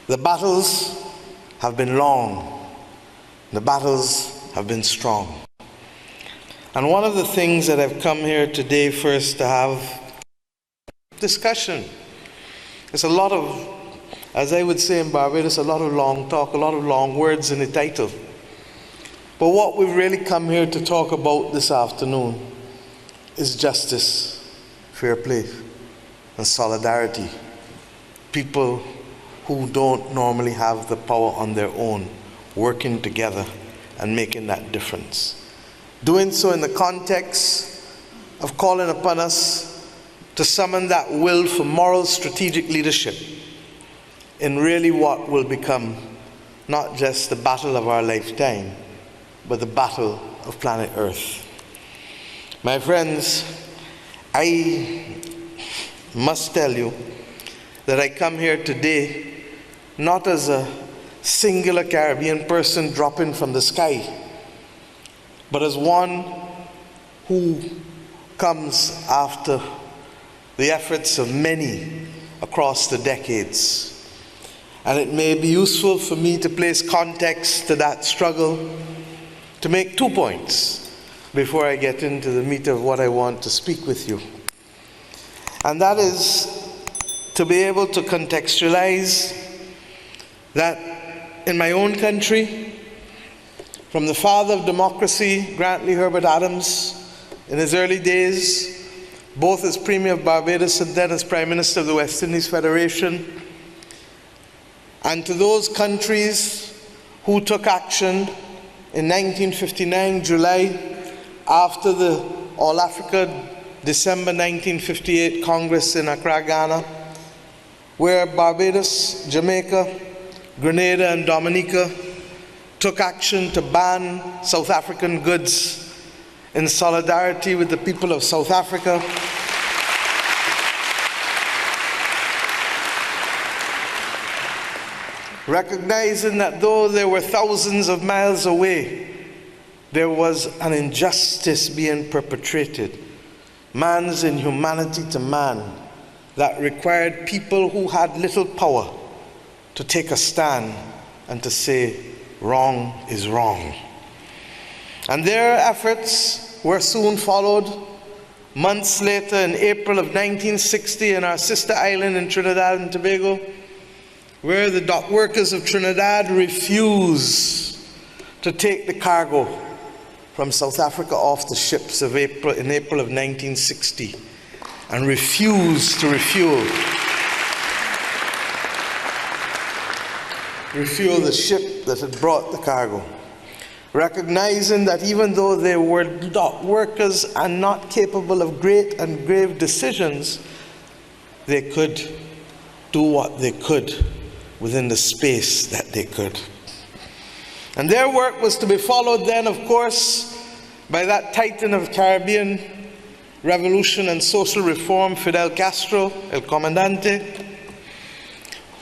The battles have been long. The battles have been strong. And one of the things that I've come here today first to have discussion. There's a lot of, as I would say in Barbados, a lot of long talk, a lot of long words in the title. But what we've really come here to talk about this afternoon is justice, fair play, and solidarity. People who don't normally have the power on their own, working together and making that difference. Doing so in the context of calling upon us to summon that will for moral strategic leadership in really what will become not just the battle of our lifetime, but the battle of planet Earth. My friends, I must tell you that I come here today not as a singular Caribbean person dropping from the sky, but as one who comes after the efforts of many across the decades. And it may be useful for me to place context to that struggle, to make 2 points before I get into the meat of what I want to speak with you. And that is to be able to contextualize that in my own country, from the father of democracy, Grantley Herbert Adams, in his early days, both as Premier of Barbados and then as Prime Minister of the West Indies Federation, and to those countries who took action in 1959, July, after the All Africa December 1958 Congress in Accra, Ghana, where Barbados, Jamaica, Grenada and Dominica took action to ban South African goods in solidarity with the people of South Africa. Recognizing that though they were thousands of miles away, there was an injustice being perpetrated, man's inhumanity to man, that required people who had little power to take a stand and to say, wrong is wrong. And their efforts were soon followed months later in April of 1960 in our sister island in Trinidad and Tobago, where the dock workers of Trinidad refused to take the cargo from South Africa off the ships in April of 1960 and refused to refuel the ship that had brought the cargo, recognizing that even though they were dock workers and not capable of great and grave decisions, they could do what they could within the space that they could. And their work was to be followed then, of course, by that titan of Caribbean revolution and social reform, Fidel Castro, El Comandante,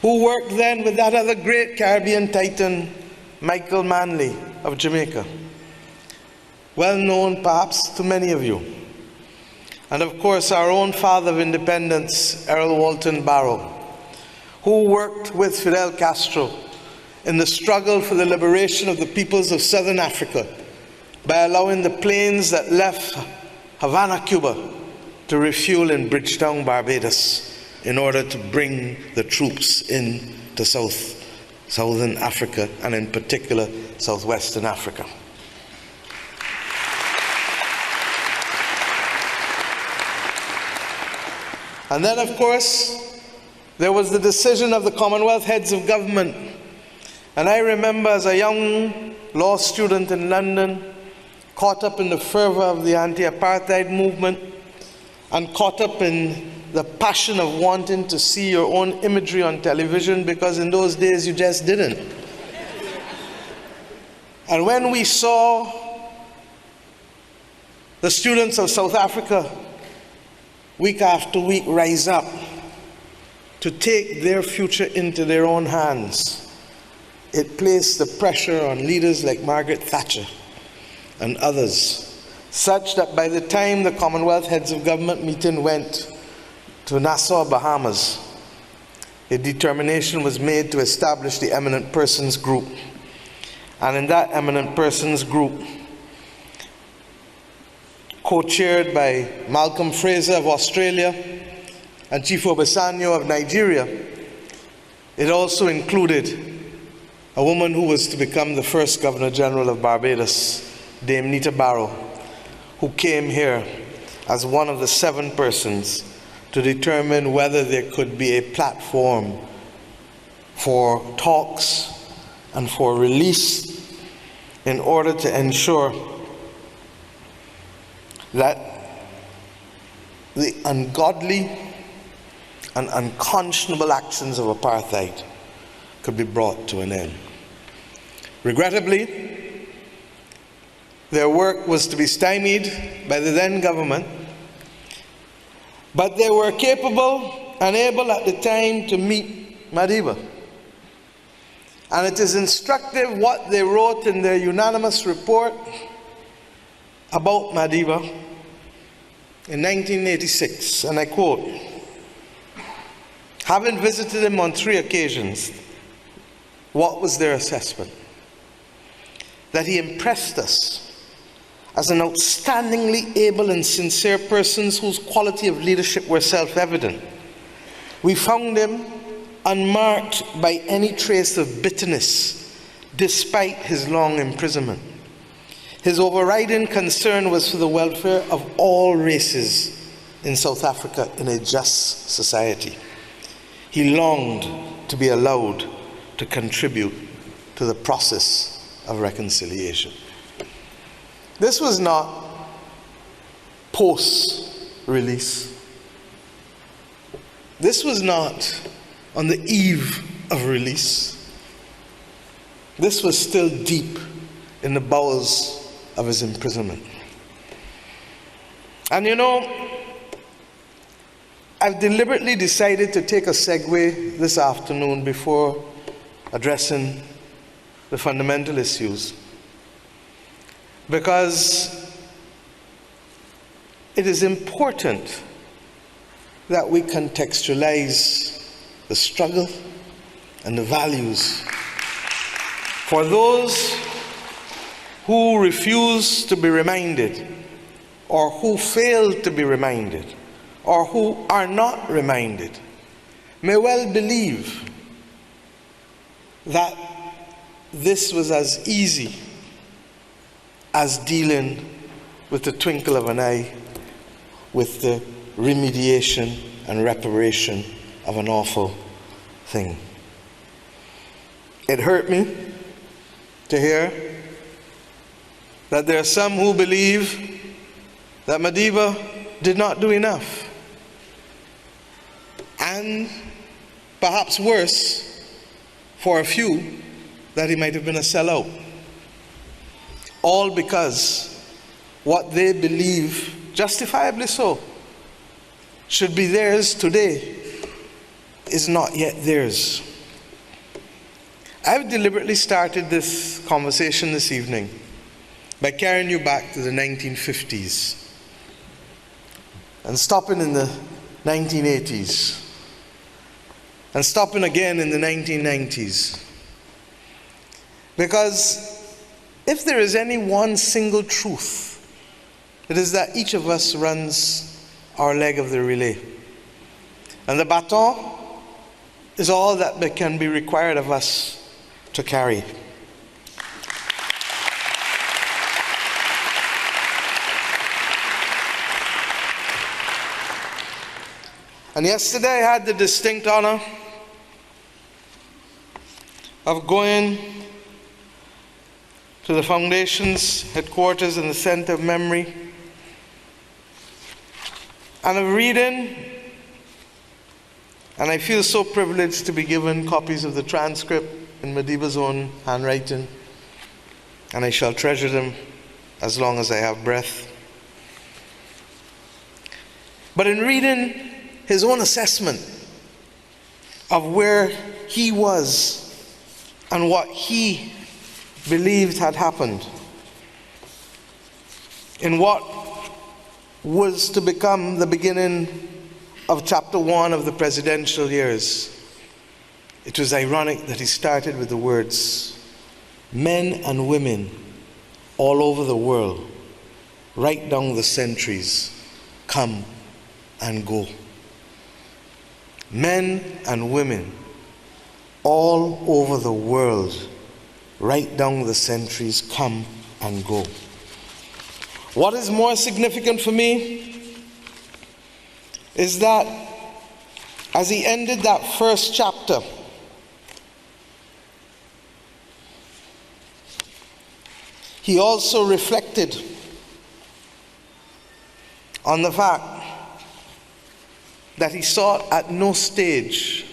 who worked then with that other great Caribbean titan, Michael Manley of Jamaica, well known perhaps to many of you. And of course our own father of independence, Errol Walton Barrow, who worked with Fidel Castro in the struggle for the liberation of the peoples of Southern Africa by allowing the planes that left Havana, Cuba, to refuel in Bridgetown, Barbados, in order to bring the troops into Southern Africa, and in particular, Southwestern Africa. And then, of course, there was the decision of the Commonwealth heads of government. And I remember as a young law student in London, caught up in the fervor of the anti-apartheid movement, and caught up in the passion of wanting to see your own imagery on television, because in those days you just didn't. And when we saw the students of South Africa week after week rise up to take their future into their own hands, it placed the pressure on leaders like Margaret Thatcher and others, such that by the time the Commonwealth heads of government meeting went to Nassau, Bahamas, a determination was made to establish the Eminent Persons Group. And in that Eminent Persons Group, co-chaired by Malcolm Fraser of Australia and Chief Obasanjo of Nigeria, it also included a woman who was to become the first Governor General of Barbados, Dame Nita Barrow, who came here as one of the 7 persons to determine whether there could be a platform for talks and for release in order to ensure that the ungodly and unconscionable actions of apartheid could be brought to an end. Regrettably, their work was to be stymied by the then government, but they were capable and able at the time to meet Madiba. And it is instructive what they wrote in their unanimous report about Madiba in 1986, and I quote, "Having visited him on 3 occasions, what was their assessment? That he impressed us as an outstandingly able and sincere person whose quality of leadership were self-evident. We found him unmarked by any trace of bitterness, despite his long imprisonment. His overriding concern was for the welfare of all races in South Africa in a just society. He longed to be allowed to contribute to the process of reconciliation." This was not post-release. This was not on the eve of release. This was still deep in the bowels of his imprisonment. And you know, I've deliberately decided to take a segue this afternoon before addressing the fundamental issues, because it is important that we contextualize the struggle and the values for those who refuse to be reminded, or who fail to be reminded, or who are not reminded, may well believe that this was as easy as dealing with the twinkle of an eye with the remediation and reparation of an awful thing. It hurt me to hear that there are some who believe that Madiba did not do enough, and perhaps worse for a few, that he might have been a sellout. All because what they believe, justifiably so, should be theirs today is not yet theirs. I've deliberately started this conversation this evening by carrying you back to the 1950s and stopping in the 1980s and stopping again in the 1990s. Because if there is any one single truth, it is that each of us runs our leg of the relay. And the baton is all that can be required of us to carry. And yesterday I had the distinct honor of going to the Foundation's headquarters in the Center of Memory, and of reading, and I feel so privileged to be given copies of the transcript in Madiba's own handwriting, and I shall treasure them as long as I have breath. But in reading his own assessment of where he was and what he believed had happened, in what was to become the beginning of chapter 1 of the presidential years, it was ironic that he started with the words, men and women all over the world, right down the centuries, come and go. Men and women all over the world, right down the centuries, come and go. What is more significant for me is that as he ended that first chapter, he also reflected on the fact that he sought at no stage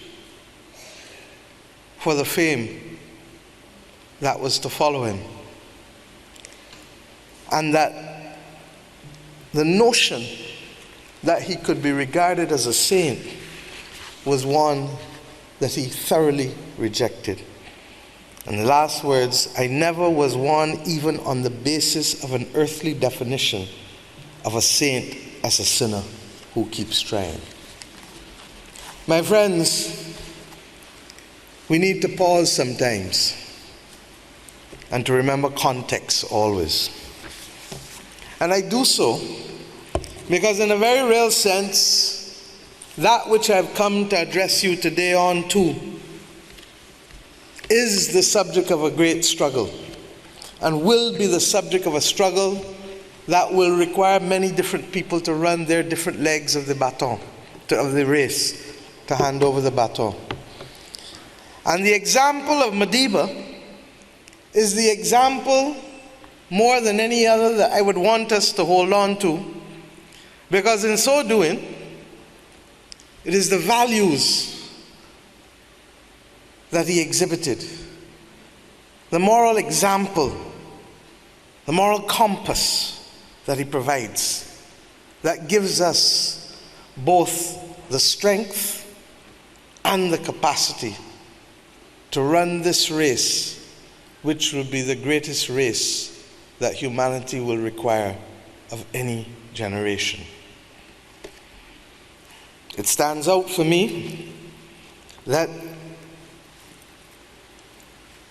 for the fame that was to follow him, and that the notion that he could be regarded as a saint was one that he thoroughly rejected. And the last words, I never was one even on the basis of an earthly definition of a saint as a sinner who keeps trying. My friends, we need to pause sometimes and to remember context always. And I do so because in a very real sense, that which I've come to address you today on too is the subject of a great struggle, and will be the subject of a struggle that will require many different people to run their different legs of the baton, of the race, to hand over the baton. And the example of Madiba is the example more than any other that I would want us to hold on to, because in so doing, it is the values that he exhibited, the moral example, the moral compass that he provides, that gives us both the strength and the capacity to run this race, which will be the greatest race that humanity will require of any generation. It stands out for me that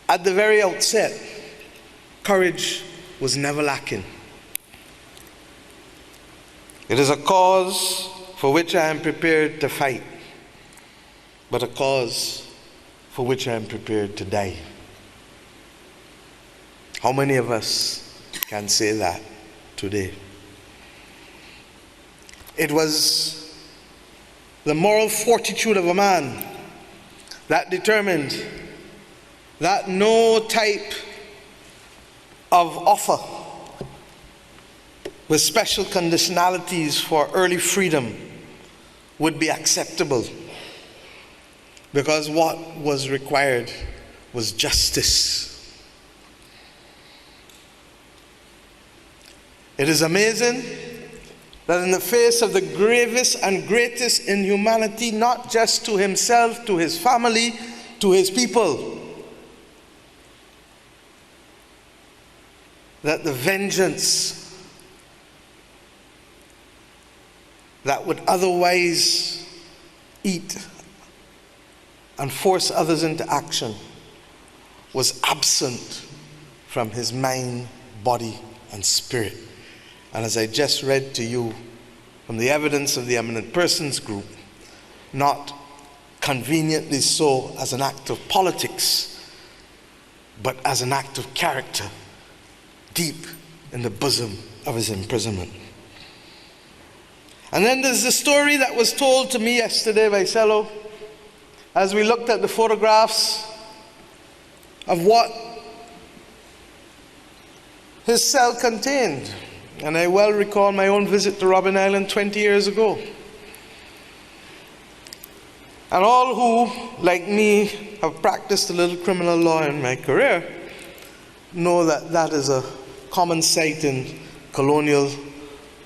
at the very outset, courage was never lacking. It is a cause for which I am prepared to fight, but a cause for which I am prepared to die. How many of us can say that today? It was the moral fortitude of a man that determined that no type of offer with special conditionalities for early freedom would be acceptable, because what was required was justice. It is amazing that in the face of the gravest and greatest inhumanity, not just to himself, to his family, to his people, that the vengeance that would otherwise eat and force others into action was absent from his mind, body, and spirit. And as I just read to you from the evidence of the Eminent Persons Group, not conveniently so as an act of politics, but as an act of character, deep in the bosom of his imprisonment. And then there's the story that was told to me yesterday by Cello, as we looked at the photographs of what his cell contained. And I well recall my own visit to Robben Island 20 years ago. And all who, like me, have practiced a little criminal law in my career know that that is a common sight in colonial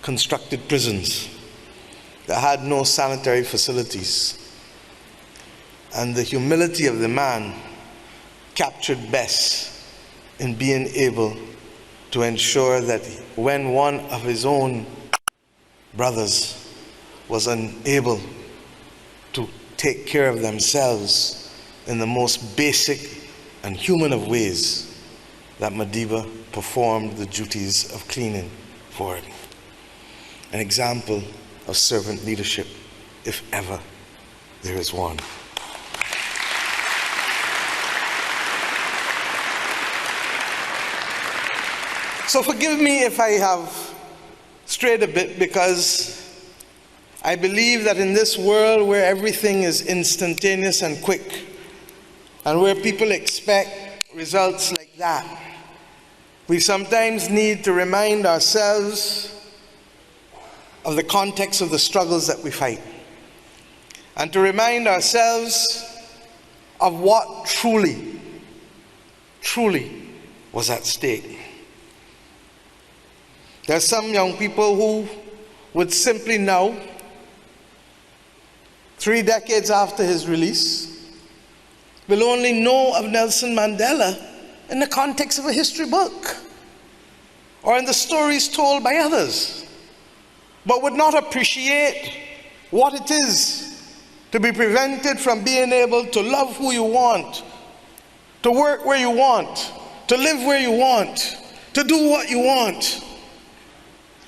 constructed prisons that had no sanitary facilities. And the humility of the man captured best in being able to ensure that when one of his own brothers was unable to take care of themselves, in the most basic and human of ways that Madiba performed the duties of cleaning for him. An example of servant leadership, if ever there is one. So forgive me if I have strayed a bit, because I believe that in this world where everything is instantaneous and quick, and where people expect results like that, we sometimes need to remind ourselves of the context of the struggles that we fight, and to remind ourselves of what truly was at stake. There are some young people who would simply now, 3 decades after his release, will only know of Nelson Mandela in the context of a history book or in the stories told by others, but would not appreciate what it is to be prevented from being able to love who you want, to work where you want, to live where you want, to do what you want,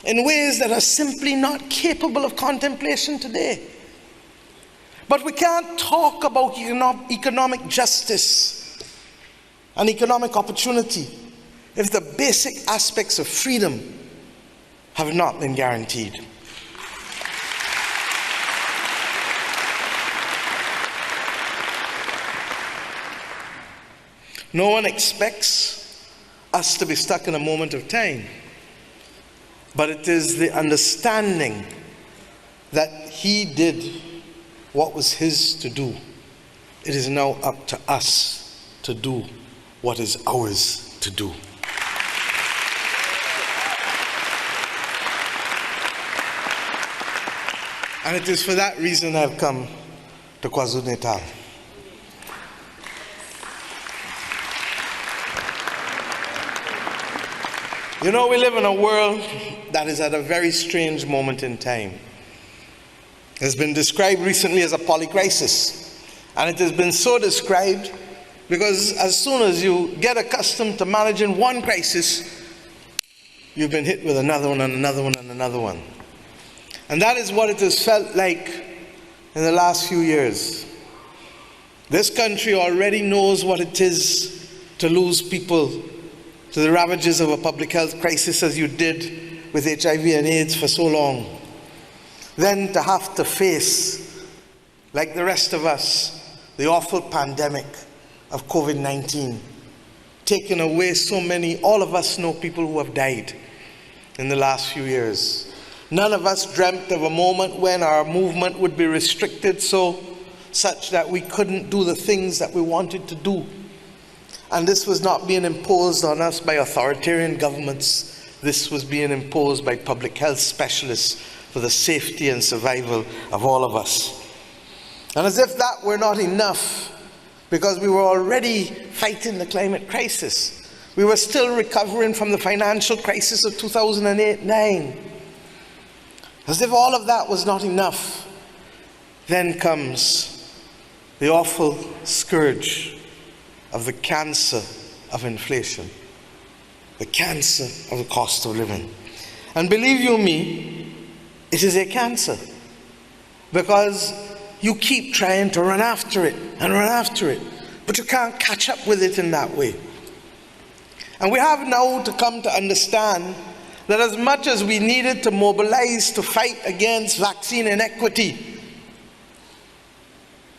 in ways that are simply not capable of contemplation today. But we can't talk about economic justice and economic opportunity if the basic aspects of freedom have not been guaranteed. No one expects us to be stuck in a moment of time, but it is the understanding that he did what was his to do. It is now up to us to do what is ours to do. And it is for that reason I have come to KwaZulu-Natal. You know, we live in a world that is at a very strange moment in time. It has been described recently as a polycrisis. And it has been so described because as soon as you get accustomed to managing one crisis, you've been hit with another one and another one and another one. And that is what it has felt like in the last few years. This country already knows what it is to lose people to the ravages of a public health crisis as you did with HIV and AIDS for so long. Then to have to face, like the rest of us, the awful pandemic of COVID-19, taking away so many. All of us know people who have died in the last few years. None of us dreamt of a moment when our movement would be restricted such that we couldn't do the things that we wanted to do. And this was not being imposed on us by authoritarian governments. This was being imposed by public health specialists for the safety and survival of all of us. And as if that were not enough, because we were already fighting the climate crisis, we were still recovering from the financial crisis of 2008-9. As if all of that was not enough, then comes the awful scourge of the cancer of inflation, the cancer of the cost of living. And believe you me, it is a cancer, because you keep trying to run after it, but you can't catch up with it in that way. And we have now to come to understand that as much as we needed to mobilize to fight against vaccine inequity,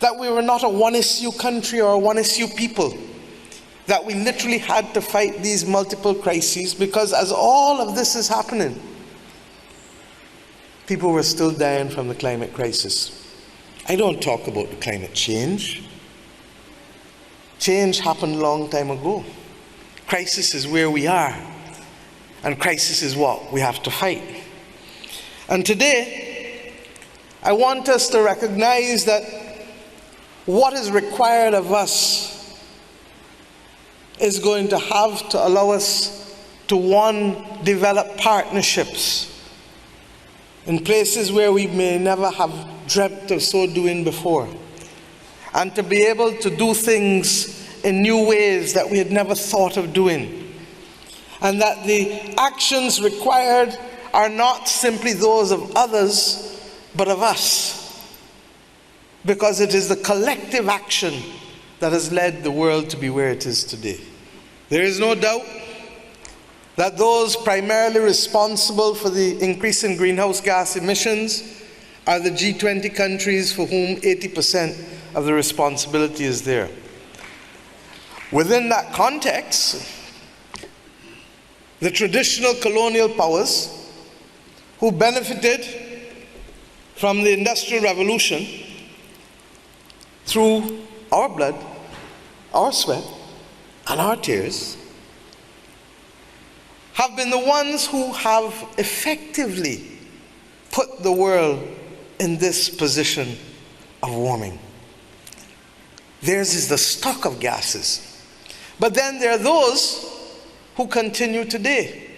that we were not a one-issue country or a one-issue people, that we literally had to fight these multiple crises, because as all of this is happening, people were still dying from the climate crisis. I don't talk about the climate change. Change happened a long time ago. Crisis is where we are, and crisis is what we have to fight. And today, I want us to recognize that what is required of us is going to have to allow us to, one, develop partnerships in places where we may never have dreamt of so doing before. and to be able to do things in new ways that we had never thought of doing. And that the actions required are not simply those of others, but of us. Because it is the collective action that has led the world to be where it is today. There is no doubt that those primarily responsible for the increase in greenhouse gas emissions are the G20 countries, for whom 80% of the responsibility is there. Within that context, the traditional colonial powers who benefited from the Industrial Revolution through our blood, our sweat, and our tears, have been the ones who have effectively put the world in this position of warming. Theirs is the stock of gases. But then there are those who continue today,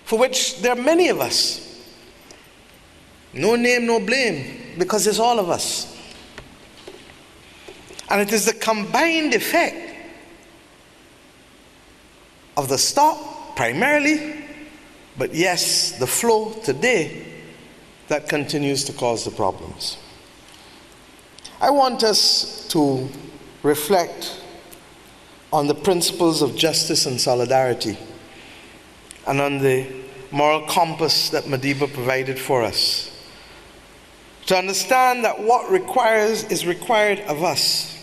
for which there are many of us. No name, no blame, because it's all of us. And it is the combined effect of the stock primarily, but yes, the flow today, that continues to cause the problems. I want us to reflect on the principles of justice and solidarity, and on the moral compass that Madiba provided for us, to understand that what is required of us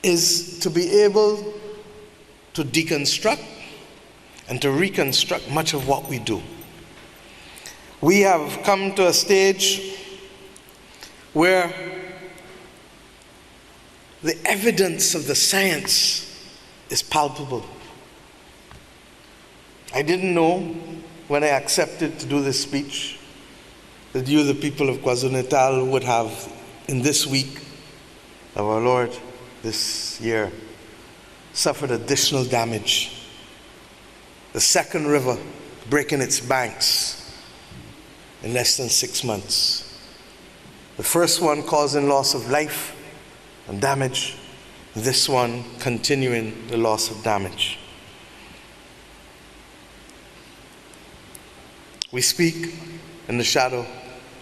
is to be able to deconstruct and to reconstruct much of what we do. We have come to a stage where the evidence of the science is palpable. I didn't know when I accepted to do this speech that you, the people of KwaZulu-Natal, would have, in this week of our Lord, this year, suffered additional damage. The second river breaking its banks in less than 6 months. The first one causing loss of life and damage, this one continuing the loss of damage. We speak in the shadow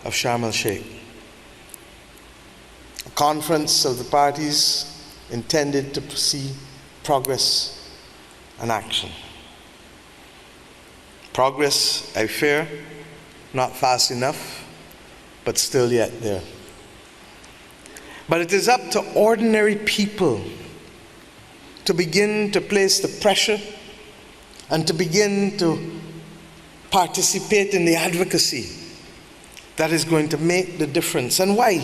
of Sharm el-Sheikh, a conference of the parties intended to see progress and action. Progress, I fear, not fast enough, but still yet there. But it is up to ordinary people to begin to place the pressure and to begin to participate in the advocacy that is going to make the difference. And why?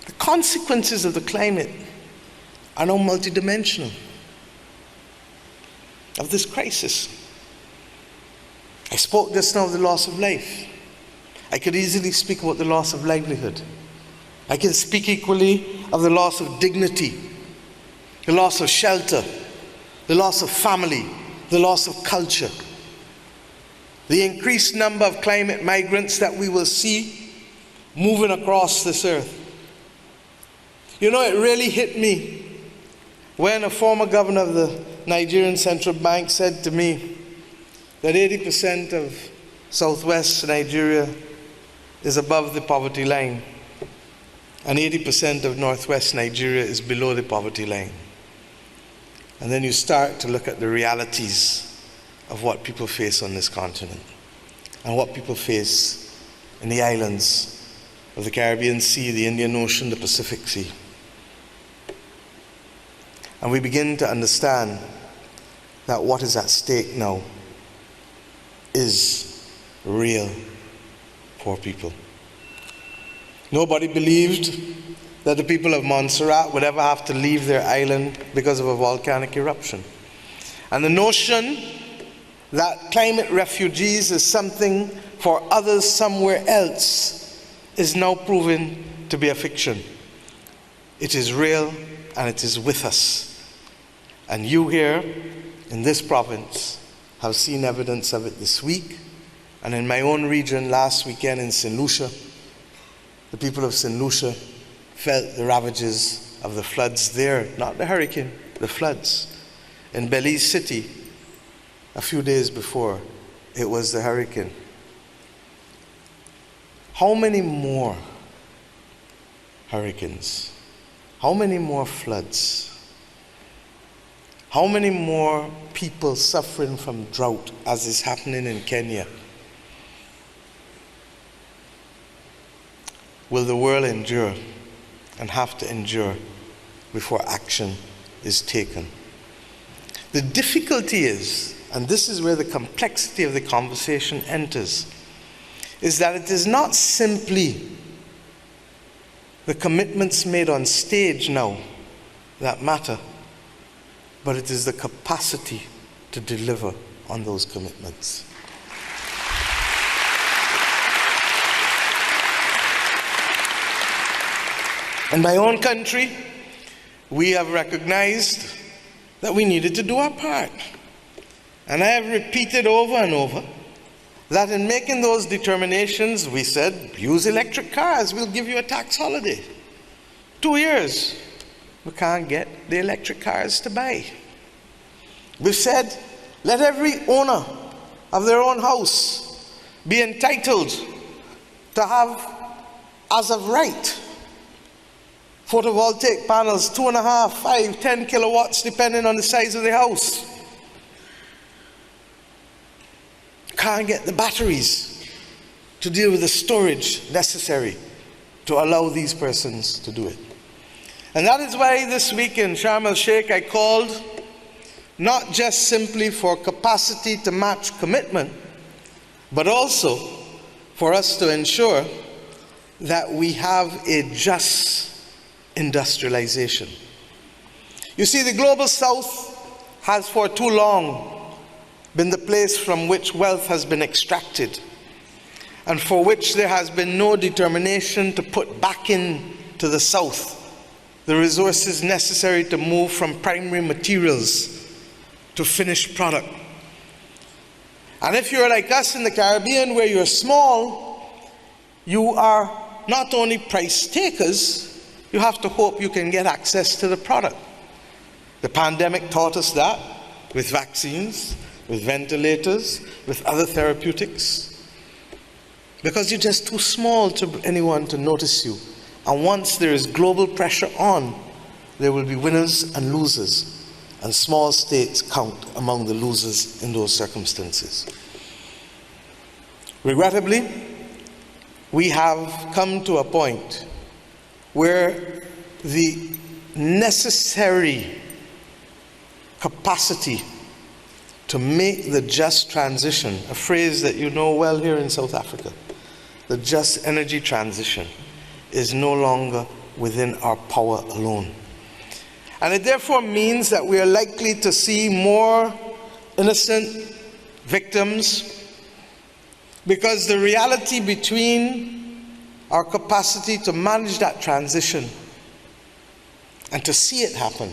The consequences of the climate are now multidimensional of this crisis. I spoke just now of the loss of life. I could easily speak about the loss of livelihood. I can speak equally of the loss of dignity, the loss of shelter, the loss of family, the loss of culture, the increased number of climate migrants that we will see moving across this earth. You know, it really hit me when a former governor of the Nigerian Central Bank said to me that 80% of southwest Nigeria is above the poverty line, and 80% of northwest Nigeria is below the poverty line. And then you start to look at the realities of what people face on this continent and what people face in the islands of the Caribbean Sea, the Indian Ocean, the Pacific Sea. And we begin to understand that what is at stake now is real poor people. Nobody believed that the people of Montserrat would ever have to leave their island because of a volcanic eruption. And the notion that climate refugees is something for others somewhere else is now proven to be a fiction. It is real and it is with us. And you here in this province have seen evidence of it this week And in my own region last weekend in St. Lucia, the people of St. Lucia felt the ravages of the floods there, not the hurricane, the floods. In Belize City, a few days before, it was the hurricane. How many more hurricanes? How many more floods? How many more people suffering from drought, as is happening in Kenya? Will the world endure and have to endure before action is taken? The difficulty is, and this is where the complexity of the conversation enters, is that it is not simply the commitments made on stage now that matter, but it is the capacity to deliver on those commitments. In my own country, we have recognized that we needed to do our part. And I have repeated over and over that in making those determinations, we said, use electric cars, we'll give you a tax holiday. 2 years, we can't get the electric cars to buy. We've said, let every owner of their own house be entitled to have, as of right, photovoltaic panels, 2.5, 5, 10 kilowatts, depending on the size of the house. Can't get the batteries to deal with the storage necessary to allow these persons to do it. And that is why this week in Sharm el-Sheikh I called not just simply for capacity to match commitment, but also for us to ensure that we have a just industrialization. You see, the global South has for too long been the place from which wealth has been extracted, and for which there has been no determination to put back into the South the resources necessary to move from primary materials to finished product. And if you're like us in the Caribbean, where you're small, you are not only price takers, you have to hope you can get access to the product. The pandemic taught us that with vaccines, with ventilators, with other therapeutics, because you're just too small to anyone to notice you. And once there is global pressure on, there will be winners and losers, and small states count among the losers in those circumstances. Regrettably, we have come to a point where the necessary capacity to make the just transition, a phrase that you know well here in South Africa, the just energy transition, is no longer within our power alone. And it therefore means that we are likely to see more innocent victims, because the reality between our capacity to manage that transition and to see it happen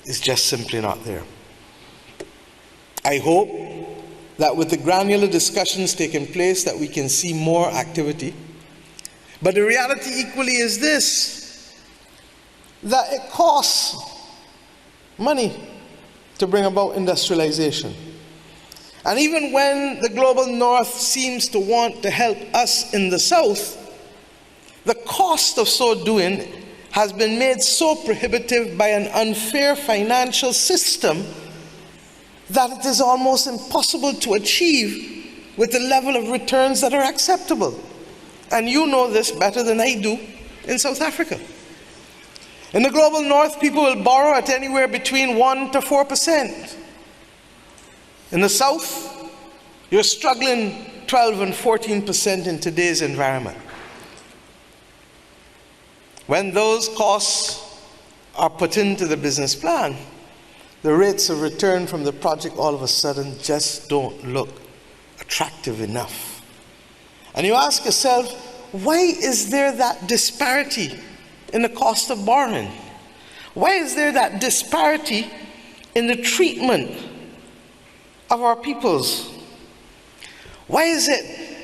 is just simply not there. I hope that with the granular discussions taking place that we can see more activity. But the reality equally is this, that it costs money to bring about industrialization. And even when the global North seems to want to help us in the South, the cost of so doing has been made so prohibitive by an unfair financial system that it is almost impossible to achieve with the level of returns that are acceptable. And you know this better than I do in South Africa. In the global North, people will borrow at anywhere between 1% to 4%. In the South, you're struggling 12 and 14% in today's environment. When those costs are put into the business plan, the rates of return from the project all of a sudden just don't look attractive enough. And you ask yourself, why is there that disparity in the cost of borrowing? Why is there that disparity in the treatment of our peoples? Why is it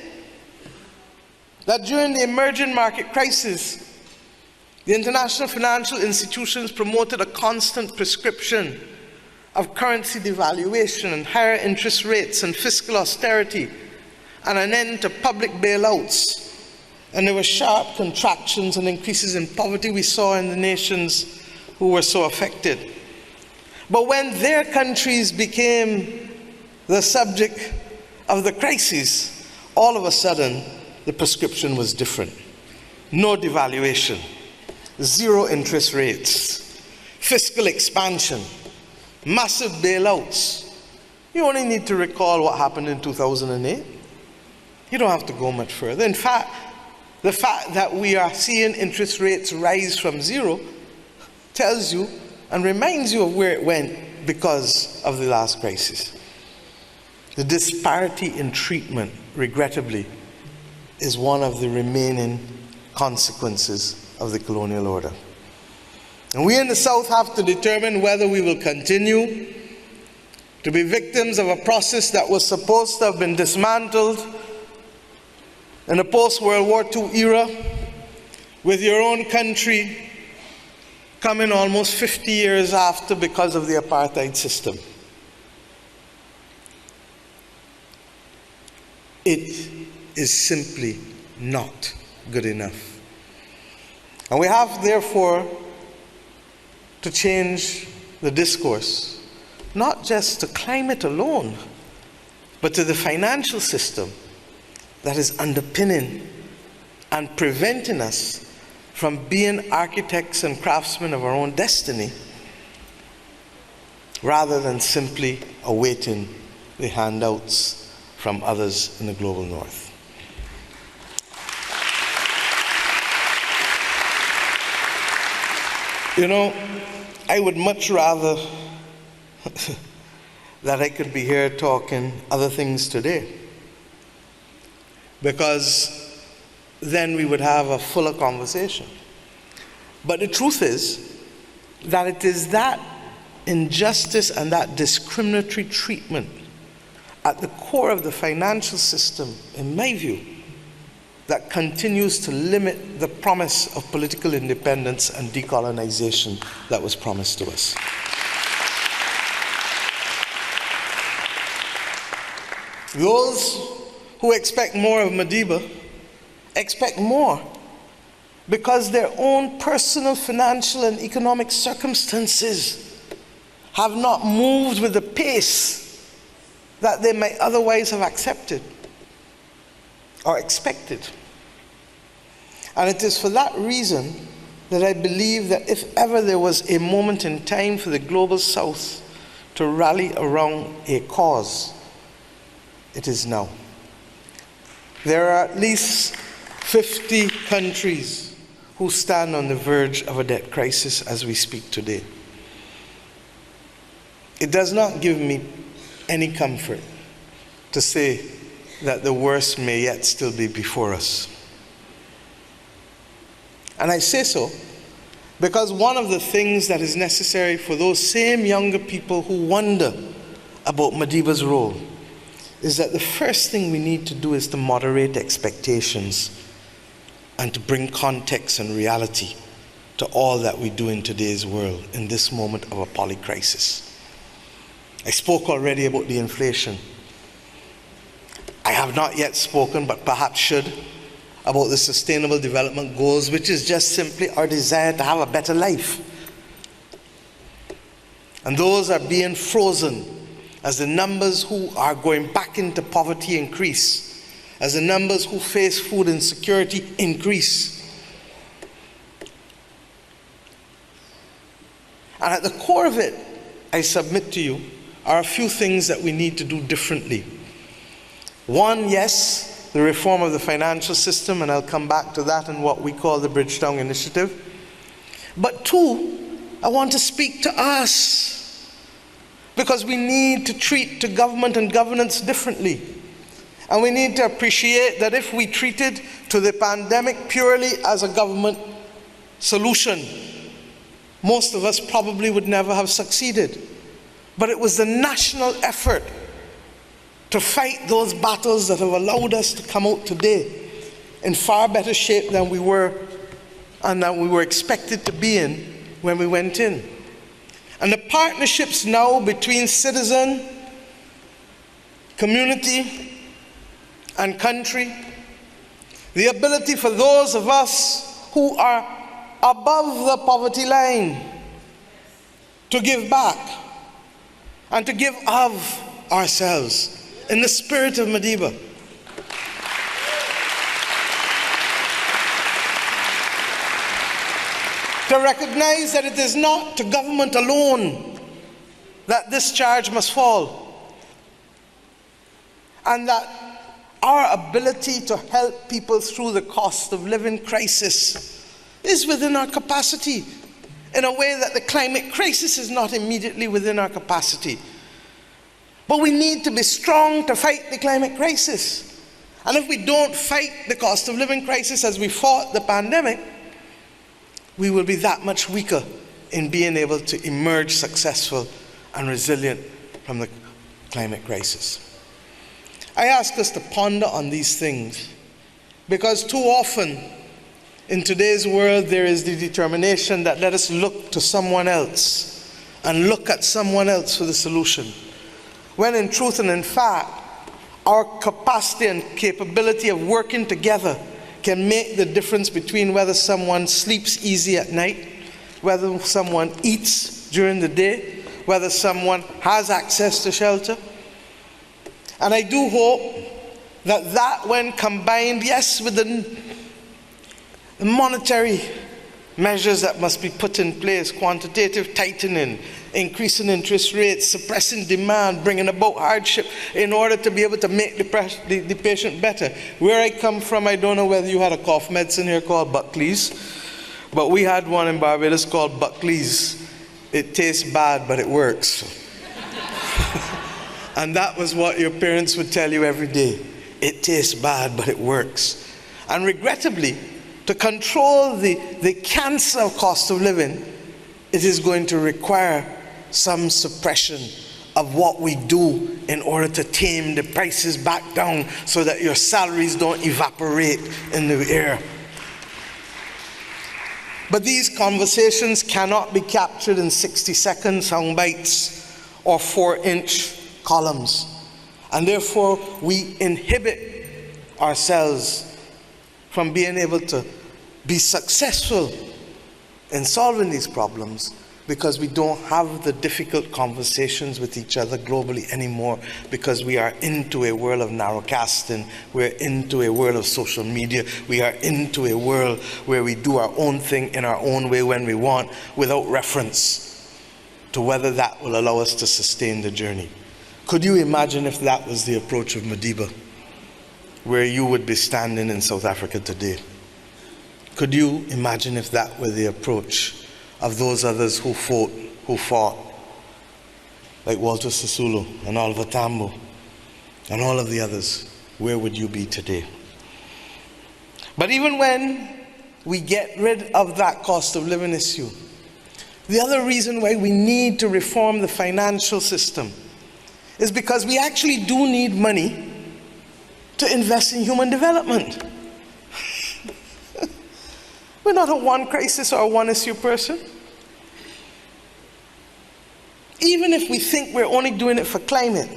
that during the emerging market crisis, the international financial institutions promoted a constant prescription of currency devaluation and higher interest rates and fiscal austerity and an end to public bailouts. And there were sharp contractions and increases in poverty we saw in the nations who were so affected. But when their countries became the subject of the crisis, all of a sudden the prescription was different. No devaluation, zero interest rates, fiscal expansion, massive bailouts. You only need to recall what happened in 2008. You don't have to go much further. In fact, the fact that we are seeing interest rates rise from zero tells you and reminds you of where it went because of the last crisis. The disparity in treatment, regrettably, is one of the remaining consequences of the colonial order. And we in the South have to determine whether we will continue to be victims of a process that was supposed to have been dismantled in the post-World War II era, with your own country coming almost 50 years after because of the apartheid system. It is simply not good enough. And we have, therefore, to change the discourse, not just to climate alone, but to the financial system that is underpinning and preventing us from being architects and craftsmen of our own destiny, rather than simply awaiting the handouts from others in the global north. You know, I would much rather that I could be here talking other things today, because then we would have a fuller conversation. But the truth is that it is that injustice and that discriminatory treatment at the core of the financial system, in my view, that continues to limit the promise of political independence and decolonization that was promised to us. Those who expect more of Madiba expect more because their own personal financial and economic circumstances have not moved with the pace that they might otherwise have accepted or expected. And it is for that reason that I believe that if ever there was a moment in time for the global South to rally around a cause, it is now. There are at least 50 countries who stand on the verge of a debt crisis as we speak today. It does not give me any comfort to say that the worst may yet still be before us. And I say so because one of the things that is necessary for those same younger people who wonder about Madiba's role is that the first thing we need to do is to moderate expectations and to bring context and reality to all that we do in today's world in this moment of a polycrisis. I spoke already about the inflation. I have not yet spoken, but perhaps should, about the Sustainable Development Goals, which is just simply our desire to have a better life. And those are being frozen as the numbers who are going back into poverty increase, as the numbers who face food insecurity increase. And at the core of it, I submit to you, are a few things that we need to do differently. One, yes, the reform of the financial system, and I'll come back to that in what we call the Bridgetown Initiative. But two, I want to speak to us, because we need to treat to government and governance differently. And we need to appreciate that if we treated to the pandemic purely as a government solution, most of us probably would never have succeeded. But it was the national effort to fight those battles that have allowed us to come out today in far better shape than we were and that we were expected to be in when we went in. And the partnerships now between citizen, community, and country, the ability for those of us who are above the poverty line to give back and to give of ourselves in the spirit of Madiba. To recognize that it is not to government alone that this charge must fall, and that our ability to help people through the cost of living crisis is within our capacity, in a way that the climate crisis is not immediately within our capacity. But we need to be strong to fight the climate crisis. And if we don't fight the cost of living crisis as we fought the pandemic, we will be that much weaker in being able to emerge successful and resilient from the climate crisis. I ask us to ponder on these things because too often in today's world there is the determination that let us look to someone else and look at someone else for the solution, when in truth and in fact our capacity and capability of working together can make the difference between whether someone sleeps easy at night, whether someone eats during the day, whether someone has access to shelter. And I do hope that when combined, yes, with the monetary measures that must be put in place, quantitative tightening, increasing interest rates, suppressing demand, bringing about hardship in order to be able to make the patient better. Where I come from, I don't know whether you had a cough medicine here called Buckley's, but we had one in Barbados called Buckley's. It tastes bad, but it works. And that was what your parents would tell you every day. It tastes bad, but it works. And regrettably, to control the cancer of cost of living, it is going to require some suppression of what we do in order to tame the prices back down so that your salaries don't evaporate in the air. But these conversations cannot be captured in 60-second sound bites or 4-inch columns. And therefore, we inhibit ourselves from being able to be successful in solving these problems because we don't have the difficult conversations with each other globally anymore, because we are into a world of narrowcasting, we're into a world of social media, we are into a world where we do our own thing in our own way when we want, without reference to whether that will allow us to sustain the journey. Could you imagine if that was the approach of Madiba, where you would be standing in South Africa today? Could you imagine if that were the approach of those others who fought, like Walter Sisulu and Oliver Tambo and all of the others? Where would you be today? But even when we get rid of that cost of living issue, the other reason why we need to reform the financial system is because we actually do need money to invest in human development. We're not a one crisis or a one issue person. Even if we think we're only doing it for climate,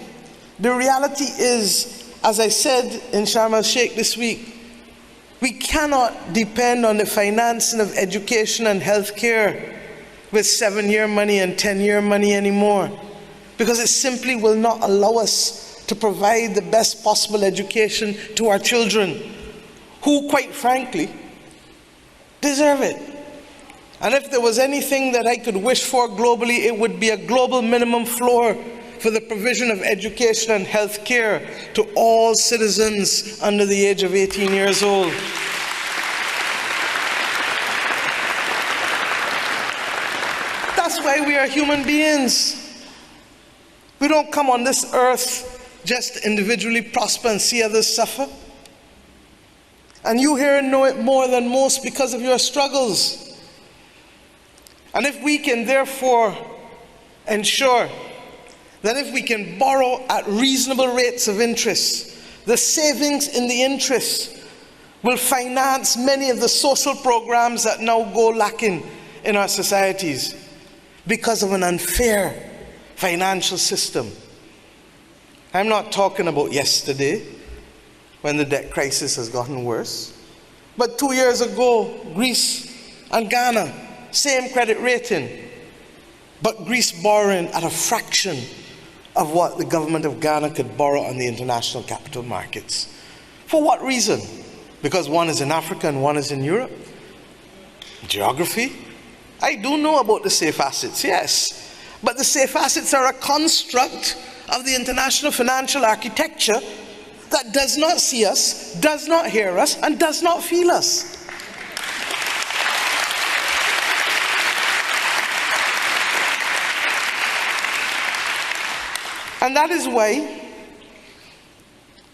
the reality is, as I said in Sharm el-Sheikh this week, we cannot depend on the financing of education and healthcare with 7-year money and 10-year money anymore, because it simply will not allow us to provide the best possible education to our children, who, quite frankly, deserve it. And if there was anything that I could wish for globally, it would be a global minimum floor for the provision of education and health care to all citizens under the age of 18 years old. That's why we are human beings. We don't come on this earth just to individually prosper and see others suffer. And you here know it more than most because of your struggles. And if we can therefore ensure that if we can borrow at reasonable rates of interest, the savings in the interest will finance many of the social programs that now go lacking in our societies because of an unfair financial system. I'm not talking about yesterday, when the debt crisis has gotten worse, but 2 years ago, Greece and Ghana, same credit rating, but Greece borrowing at a fraction of what the government of Ghana could borrow on the international capital markets. For what reason? Because one is in Africa and one is in Europe? Geography? I do know about the safe assets, yes, but the safe assets are a construct of the international financial architecture that does not see us, does not hear us, and does not feel us. And that is why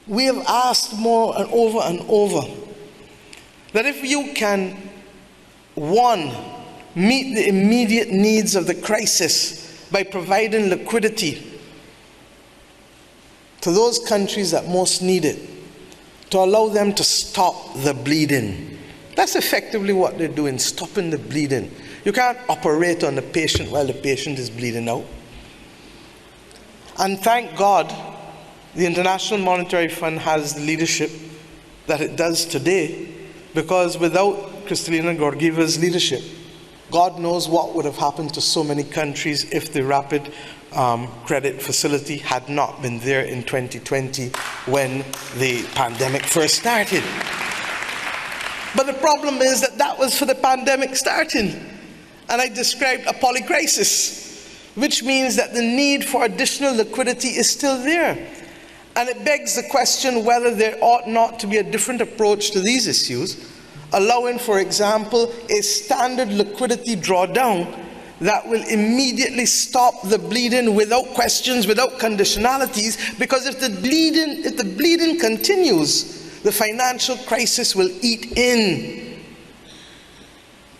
we have asked more and over that if you can, one, meet the immediate needs of the crisis by providing liquidity to those countries that most need it, to allow them to stop the bleeding. That's effectively what they're doing, stopping the bleeding. You can't operate on the patient while the patient is bleeding out. And thank God, the International Monetary Fund has the leadership that it does today, because without Kristalina Georgieva's leadership, God knows what would have happened to so many countries if the rapid credit facility had not been there in 2020 when the pandemic first started. But the problem is that that was for the pandemic starting. And I described a polycrisis, which means that the need for additional liquidity is still there. And it begs the question whether there ought not to be a different approach to these issues, allowing, for example, a standard liquidity drawdown that will immediately stop the bleeding without questions, without conditionalities, because if the bleeding continues, the financial crisis will eat in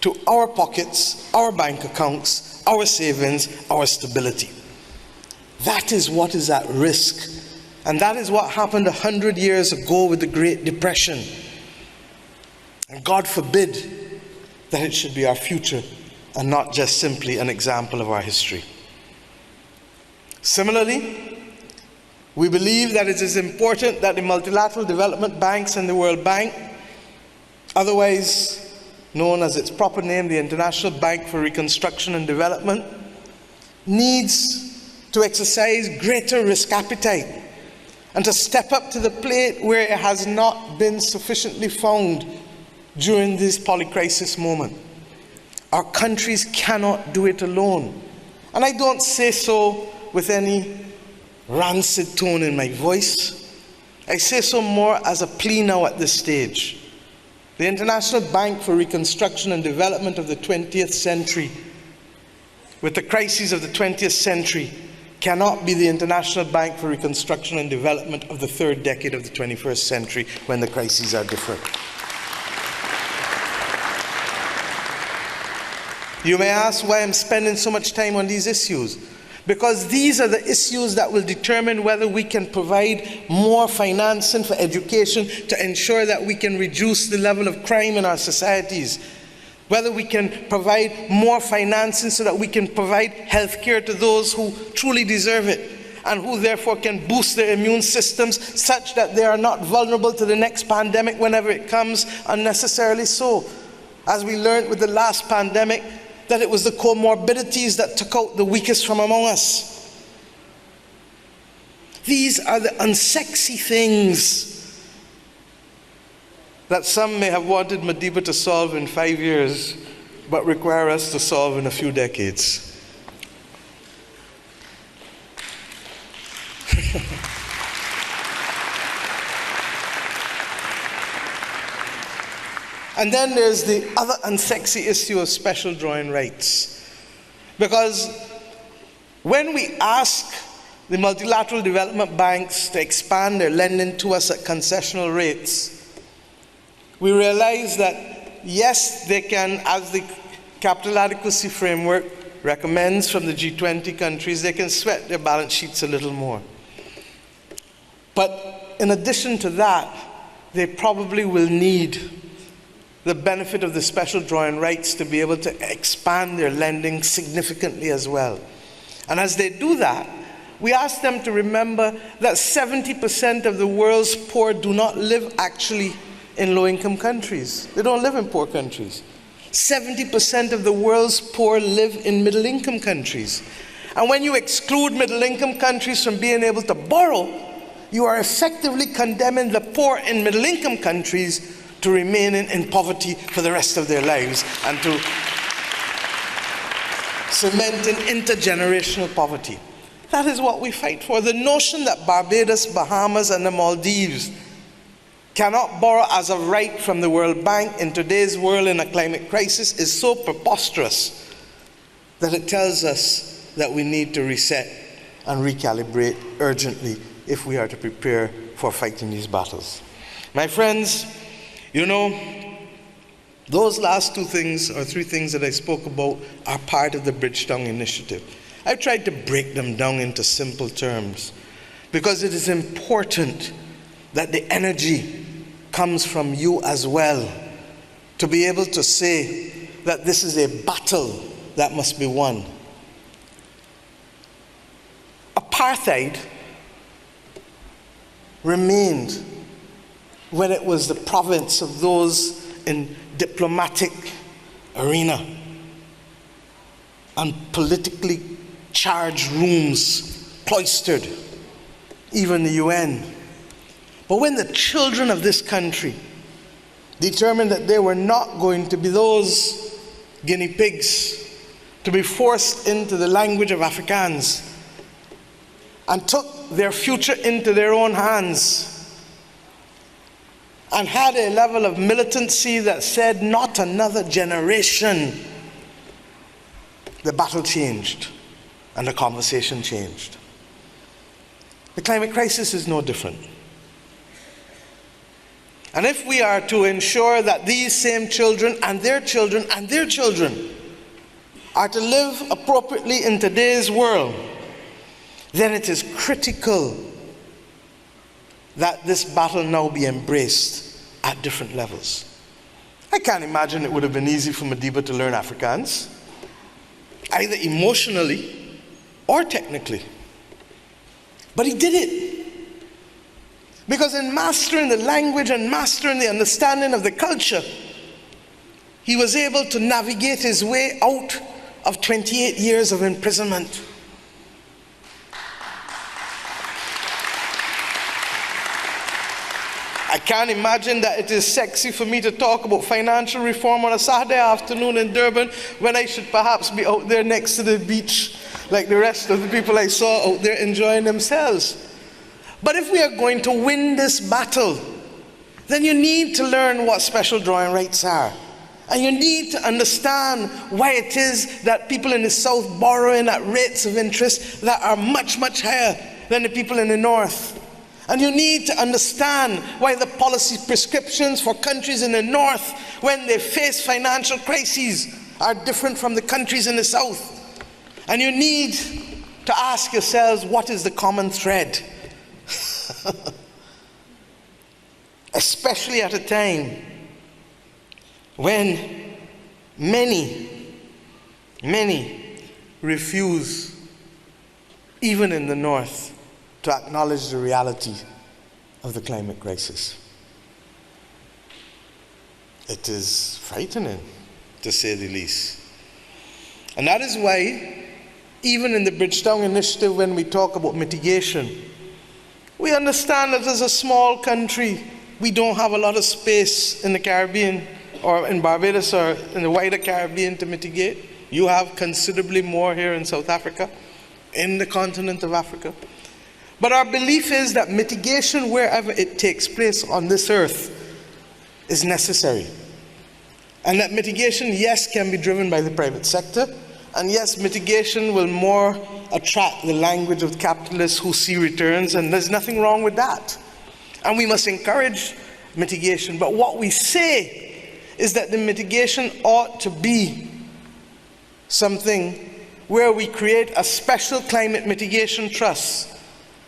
to our pockets, our bank accounts, our savings, our stability. That is what is at risk. And that is what happened 100 years ago with the Great Depression. And God forbid that it should be our future and not just simply an example of our history. Similarly, we believe that it is important that the multilateral development banks and the World Bank, otherwise known as its proper name, the International Bank for Reconstruction and Development, needs to exercise greater risk appetite and to step up to the plate where it has not been sufficiently found during this polycrisis moment. Our countries cannot do it alone. And I don't say so with any rancid tone in my voice. I say so more as a plea now at this stage. The International Bank for Reconstruction and Development of the 20th century, with the crises of the 20th century, cannot be the International Bank for Reconstruction and Development of the third decade of the 21st century when the crises are different. You may ask why I'm spending so much time on these issues. Because these are the issues that will determine whether we can provide more financing for education to ensure that we can reduce the level of crime in our societies. Whether we can provide more financing so that we can provide health care to those who truly deserve it and who therefore can boost their immune systems such that they are not vulnerable to the next pandemic whenever it comes unnecessarily so. As we learned with the last pandemic, that it was the comorbidities that took out the weakest from among us. These are the unsexy things that some may have wanted Madiba to solve in 5 years, but require us to solve in a few decades. And then there's the other unsexy issue of special drawing rights. Because when we ask the multilateral development banks to expand their lending to us at concessional rates, we realize that yes, they can, as the capital adequacy framework recommends from the G20 countries, they can sweat their balance sheets a little more. But in addition to that, they probably will need the benefit of the special drawing rights to be able to expand their lending significantly as well. And as they do that, we ask them to remember that 70% of the world's poor do not live actually in low-income countries. They don't live in poor countries. 70% of the world's poor live in middle-income countries. And when you exclude middle-income countries from being able to borrow, you are effectively condemning the poor in middle-income countries to remain in poverty for the rest of their lives and to cement an intergenerational poverty. That is what we fight for. The notion that Barbados, Bahamas, and the Maldives cannot borrow as of right from the World Bank in today's world in a climate crisis is so preposterous that it tells us that we need to reset and recalibrate urgently if we are to prepare for fighting these battles. My friends, you know, those last two things or three things that I spoke about are part of the Bridgetown Initiative. I've tried to break them down into simple terms because it is important that the energy comes from you as well to be able to say that this is a battle that must be won. Apartheid remained when it was the province of those in diplomatic arena and politically charged rooms, cloistered, even the UN. But when the children of this country determined that they were not going to be those guinea pigs to be forced into the language of Afrikaans and took their future into their own hands and had a level of militancy that said, not another generation, the battle changed and the conversation changed. The climate crisis is no different. And if we are to ensure that these same children and their children and their children are to live appropriately in today's world, then it is critical that this battle now be embraced at different levels. I can't imagine it would have been easy for Madiba to learn Afrikaans, either emotionally or technically. But he did it. Because in mastering the language and mastering the understanding of the culture, he was able to navigate his way out of 28 years of imprisonment. I can't imagine that it is sexy for me to talk about financial reform on a Saturday afternoon in Durban when I should perhaps be out there next to the beach like the rest of the people I saw out there enjoying themselves. But if we are going to win this battle, then you need to learn what special drawing rights are. And you need to understand why it is that people in the South borrowing at rates of interest that are much, much higher than the people in the North. And you need to understand why the policy prescriptions for countries in the North, when they face financial crises, are different from the countries in the South. And you need to ask yourselves, what is the common thread? Especially at a time when many refuse, even in the North, to acknowledge the reality of the climate crisis. It is frightening, to say the least. And that is why, even in the Bridgetown Initiative, when we talk about mitigation, we understand that as a small country, we don't have a lot of space in the Caribbean or in Barbados or in the wider Caribbean to mitigate. You have considerably more here in South Africa, in the continent of Africa. But our belief is that mitigation, wherever it takes place on this earth, is necessary. And that mitigation, yes, can be driven by the private sector, and yes, mitigation will more attract the language of capitalists who see returns, and there's nothing wrong with that. And we must encourage mitigation. But what we say is that the mitigation ought to be something where we create a special climate mitigation trust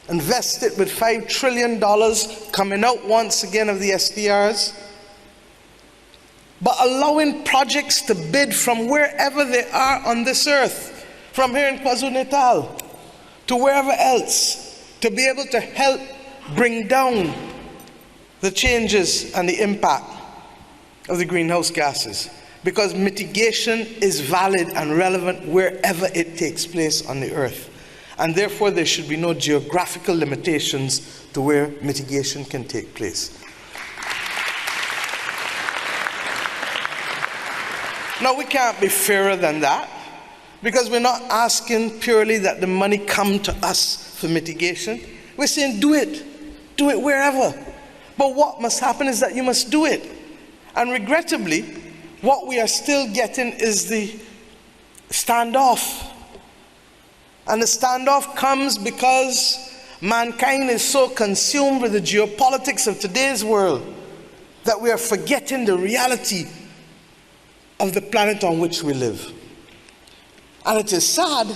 invested with $5 trillion coming out once again of the SDRs, but allowing projects to bid from wherever they are on this earth, from here in KwaZulu-Natal to wherever else, to be able to help bring down the changes and the impact of the greenhouse gases. Because mitigation is valid and relevant wherever it takes place on the earth. And therefore there should be no geographical limitations to where mitigation can take place. Now we can't be fairer than that, because we're not asking purely that the money come to us for mitigation. We're saying do it wherever. But what must happen is that you must do it. And regrettably, what we are still getting is the standoff. And the standoff comes because mankind is so consumed with the geopolitics of today's world that we are forgetting the reality of the planet on which we live. And it is sad,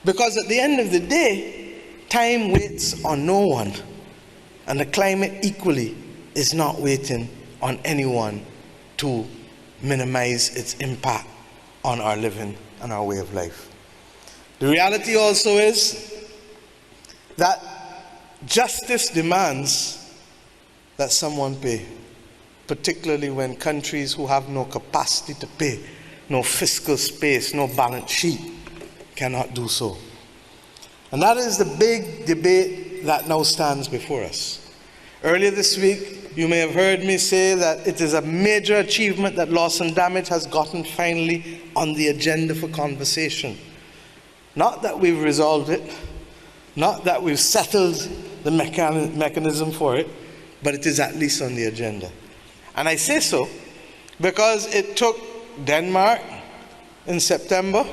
because at the end of the day, time waits on no one. And the climate equally is not waiting on anyone to minimize its impact on our living and our way of life. The reality also is that justice demands that someone pay, particularly when countries who have no capacity to pay, no fiscal space, no balance sheet, cannot do so. And that is the big debate that now stands before us. Earlier this week, you may have heard me say that it is a major achievement that loss and damage has gotten finally on the agenda for conversation. Not that we've resolved it, not that we've settled the mechanism for it, but it is at least on the agenda. And I say so because it took Denmark in September,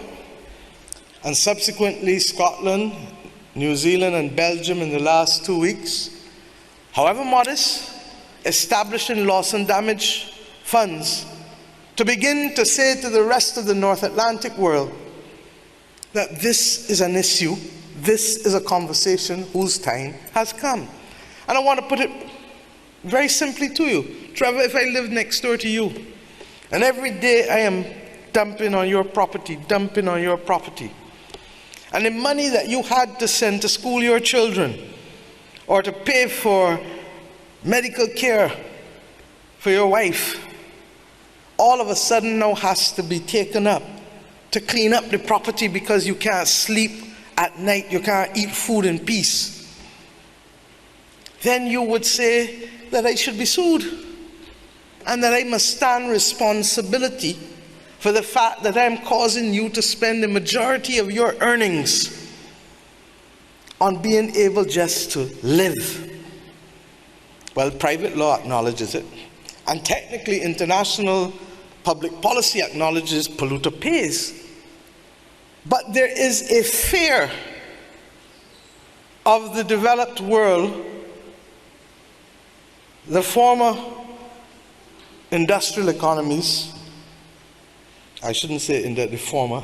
and subsequently Scotland, New Zealand, and Belgium in the last 2 weeks, however modest, establishing loss and damage funds to begin to say to the rest of the North Atlantic world that this is an issue, this is a conversation whose time has come. And I want to put it very simply to you. Trevor, if I lived next door to you, and every day I am dumping on your property, and the money that you had to send to school your children, or to pay for medical care for your wife, all of a sudden now has to be taken up to clean up the property because you can't sleep at night, you can't eat food in peace, then you would say that I should be sued, and that I must stand responsibility for the fact that I'm causing you to spend the majority of your earnings on being able just to live. Well, private law acknowledges it, and technically international public policy acknowledges polluter pays. But there is a fear of the developed world, the former industrial economies, I shouldn't say in the former,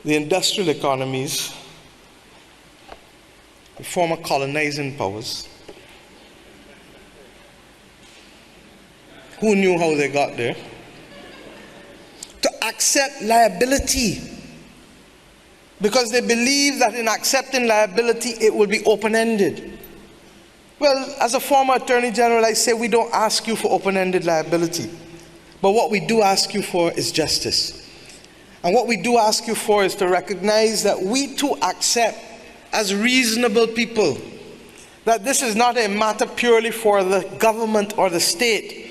the industrial economies, the former colonizing powers, who knew how they got there, to accept liability, because they believe that in accepting liability it will be open-ended. Well, as a former Attorney General, I say we don't ask you for open-ended liability, but what we do ask you for is justice. And what we do ask you for is to recognize that we too accept, as reasonable people, that this is not a matter purely for the government or the state,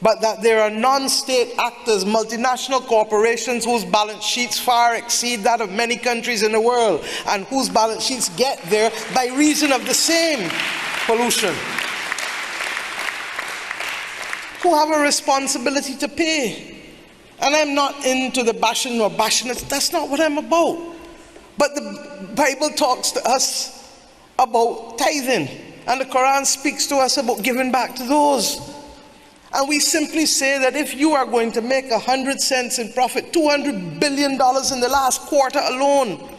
but that there are non-state actors, multinational corporations whose balance sheets far exceed that of many countries in the world, and whose balance sheets get there by reason of the same pollution, who have a responsibility to pay. And I'm not into the bashing or bashiness, that's not what I'm about. But the Bible talks to us about tithing, and the Quran speaks to us about giving back to those. And we simply say that if you are going to make 100 cents in profit, $200 billion in the last quarter alone,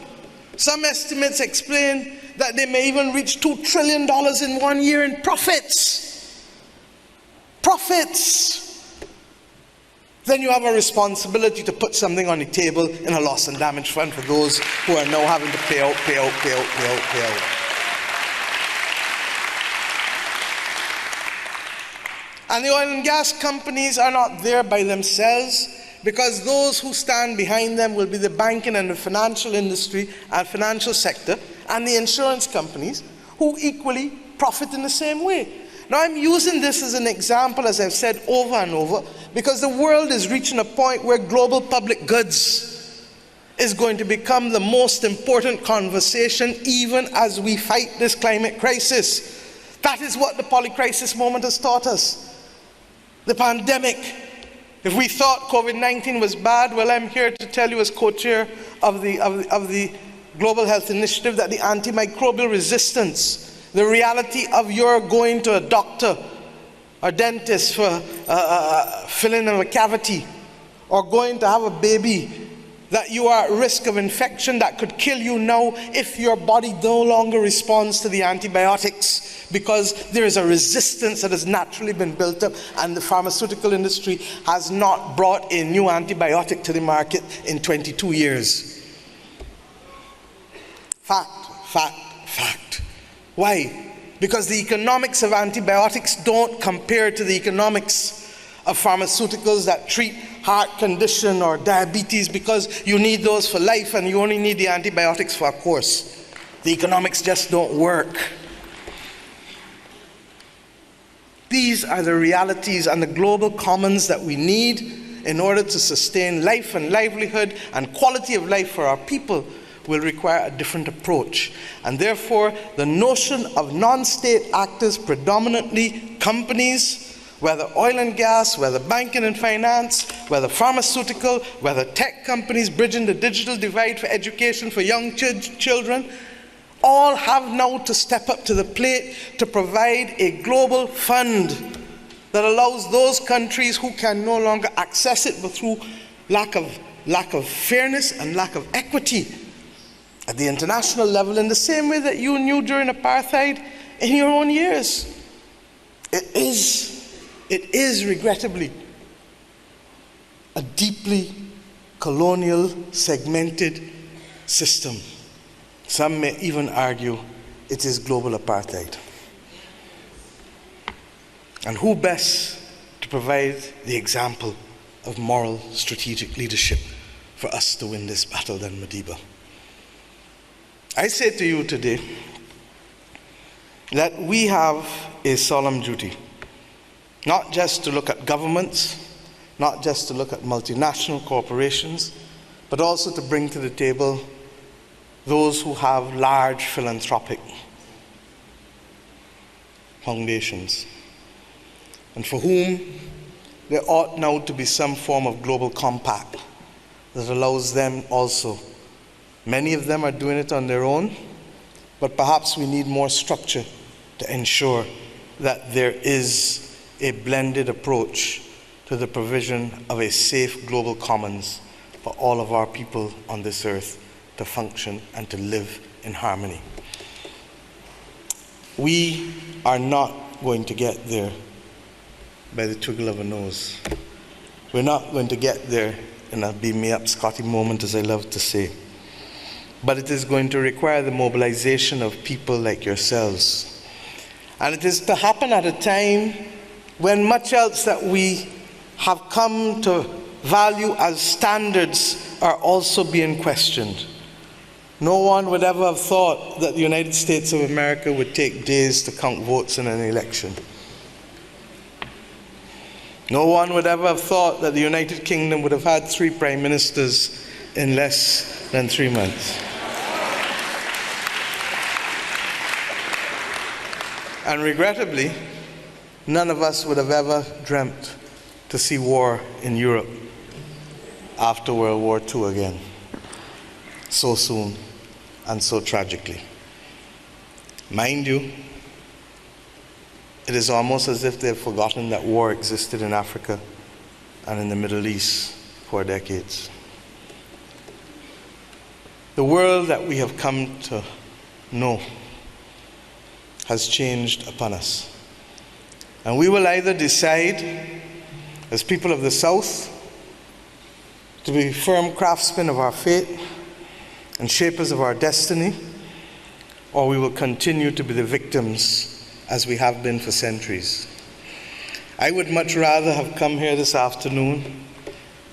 Some estimates explain that they may even reach $2 trillion in 1 year in profits. Profits. Then you have a responsibility to put something on the table in a loss and damage fund for those who are now having to pay out. And the oil and gas companies are not there by themselves, because those who stand behind them will be the banking and the financial industry and financial sector and the insurance companies, who equally profit in the same way. Now, I'm using this as an example, as I've said over and over, because the world is reaching a point where global public goods is going to become the most important conversation, even as we fight this climate crisis. That is what the polycrisis moment has taught us. The pandemic. If we thought COVID-19 was bad, well, I'm here to tell you, as co-chair of the Global Health Initiative, that the antimicrobial resistance, the reality of you're going to a doctor or dentist for filling of a cavity, or going to have a baby, that you are at risk of infection that could kill you now if your body no longer responds to the antibiotics, because there is a resistance that has naturally been built up, and the pharmaceutical industry has not brought a new antibiotic to the market in 22 years. Fact. Why? Because the economics of antibiotics don't compare to the economics of pharmaceuticals that treat heart condition or diabetes, because you need those for life and you only need the antibiotics for a course. The economics just don't work. These are the realities and the global commons that we need in order to sustain life and livelihood and quality of life for our people. Will require a different approach. And therefore, the notion of non-state actors, predominantly companies, whether oil and gas, whether banking and finance, whether pharmaceutical, whether tech companies bridging the digital divide for education for young children, all have now to step up to the plate to provide a global fund that allows those countries who can no longer access it, but through lack of fairness and lack of equity at the international level, in the same way that you knew during apartheid in your own years. It is regrettably a deeply colonial, segmented system. Some may even argue it is global apartheid. And who best to provide the example of moral, strategic leadership for us to win this battle than Madiba? I say to you today that we have a solemn duty, not just to look at governments, not just to look at multinational corporations, but also to bring to the table those who have large philanthropic foundations, and for whom there ought now to be some form of global compact that allows them also. Many of them are doing it on their own, but perhaps we need more structure to ensure that there is a blended approach to the provision of a safe global commons for all of our people on this earth to function and to live in harmony. We are not going to get there by the twiddle of a nose. We're not going to get there in a beam me up Scotty moment, as I love to say. But it is going to require the mobilization of people like yourselves. And it is to happen at a time when much else that we have come to value as standards are also being questioned. No one would ever have thought that the United States of America would take days to count votes in an election. No one would ever have thought that the United Kingdom would have had 3 prime ministers in less than 3 months. And regrettably, none of us would have ever dreamt to see war in Europe after World War II again, so soon and so tragically. Mind you, it is almost as if they've forgotten that war existed in Africa and in the Middle East for decades. The world that we have come to know has changed upon us. And we will either decide, as people of the South, to be firm craftsmen of our fate and shapers of our destiny, or we will continue to be the victims as we have been for centuries. I would much rather have come here this afternoon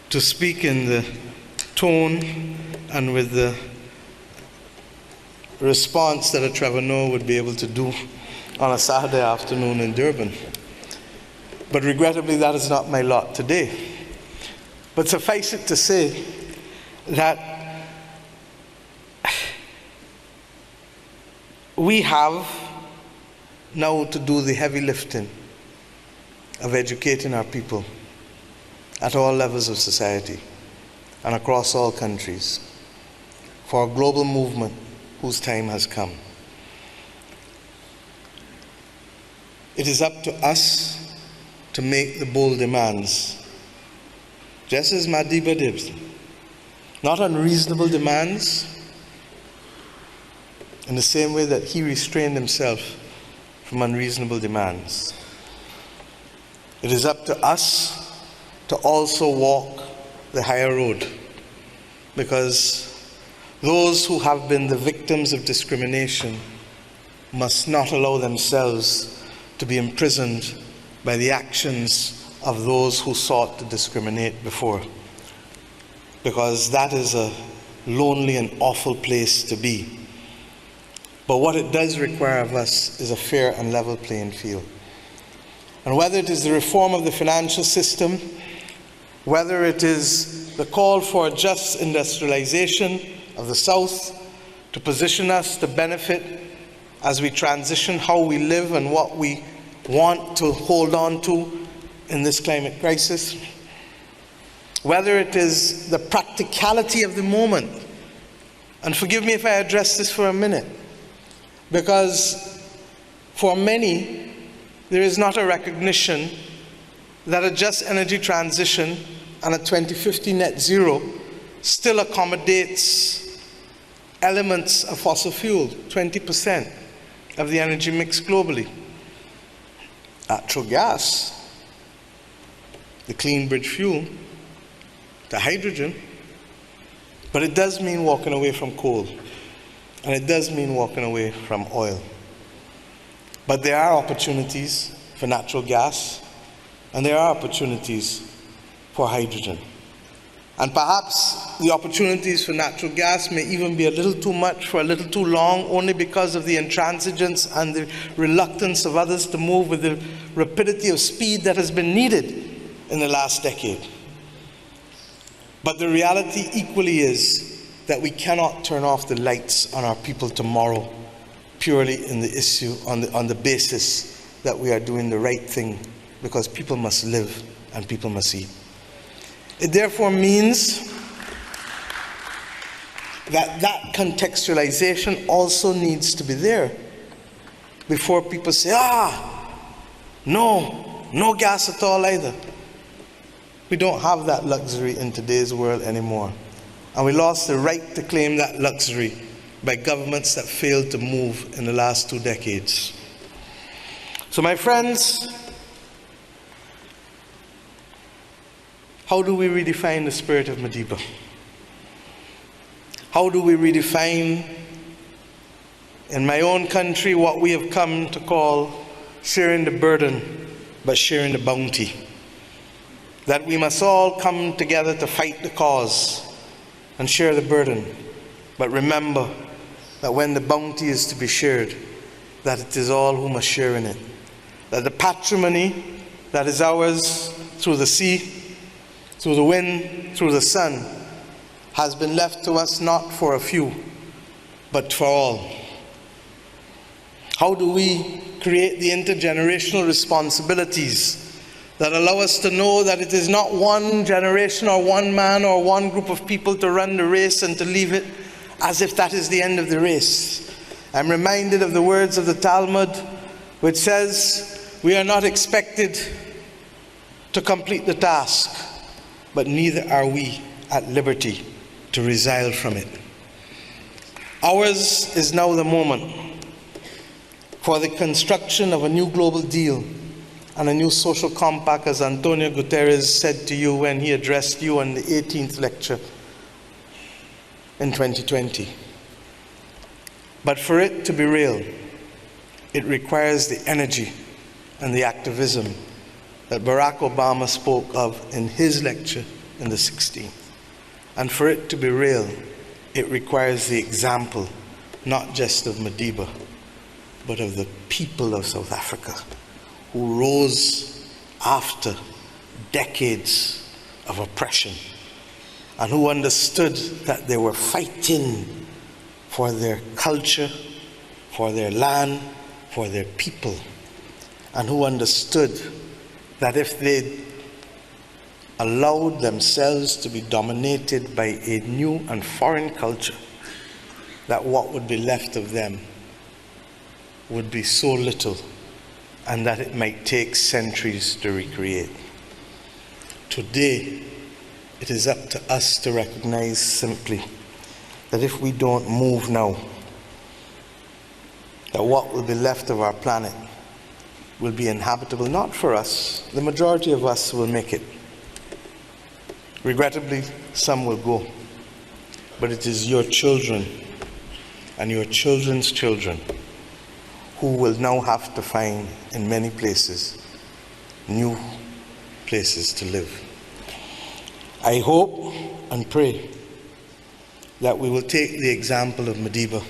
to speak in the tone and with the response that a Trevor Noah would be able to do on a Saturday afternoon in Durban. But regrettably, that is not my lot today. But suffice it to say that we have now to do the heavy lifting of educating our people at all levels of society and across all countries for a global movement whose time has come. It is up to us to make the bold demands, just as Madiba did. Not unreasonable demands, in the same way that he restrained himself from unreasonable demands. It is up to us to also walk the higher road, because those who have been the victims of discrimination must not allow themselves to be imprisoned by the actions of those who sought to discriminate before, because that is a lonely and awful place to be. But what it does require of us is a fair and level playing field. And whether it is the reform of the financial system, whether it is the call for a just industrialization of the South to position us to benefit as we transition how we live and what we want to hold on to in this climate crisis, whether it is the practicality of the moment, and forgive me if I address this for a minute, because for many there is not a recognition that a just energy transition and a 2050 net zero still accommodates elements of fossil fuel, 20% of the energy mix globally. Natural gas, the clean bridge fuel, the hydrogen, but it does mean walking away from coal, and it does mean walking away from oil. But there are opportunities for natural gas, and there are opportunities for hydrogen. And perhaps the opportunities for natural gas may even be a little too much for a little too long, only because of the intransigence and the reluctance of others to move with the rapidity of speed that has been needed in the last decade. But the reality equally is that we cannot turn off the lights on our people tomorrow purely in the issue, on the basis that we are doing the right thing, because people must live and people must eat. It therefore means that contextualization also needs to be there before people say, no gas at all either. We don't have that luxury in today's world anymore. And we lost the right to claim that luxury by governments that failed to move in the last 2 decades. So my friends, how do we redefine the spirit of Madiba? How do we redefine, in my own country, what we have come to call sharing the burden, but sharing the bounty? That we must all come together to fight the cause and share the burden, but remember that when the bounty is to be shared, that it is all who must share in it. That the patrimony that is ours through the sea, through the wind, through the sun, has been left to us not for a few, but for all. How do we create the intergenerational responsibilities that allow us to know that it is not one generation or one man or one group of people to run the race and to leave it as if that is the end of the race? I'm reminded of the words of the Talmud, which says, we are not expected to complete the task, but neither are we at liberty to resile from it. Ours is now the moment for the construction of a new global deal and a new social compact, as Antonio Guterres said to you when he addressed you on the 18th lecture in 2020. But for it to be real, it requires the energy and the activism that Barack Obama spoke of in his lecture in the 16th. And for it to be real, it requires the example, not just of Madiba, but of the people of South Africa, who rose after decades of oppression and who understood that they were fighting for their culture, for their land, for their people, and who understood that if they allowed themselves to be dominated by a new and foreign culture, that what would be left of them would be so little, and that it might take centuries to recreate. Today, it is up to us to recognize simply that if we don't move now, that what will be left of our planet will be inhabitable, not for us. The majority of us will make it. Regrettably, some will go. But it is your children and your children's children who will now have to find, in many places, new places to live. I hope and pray that we will take the example of Madiba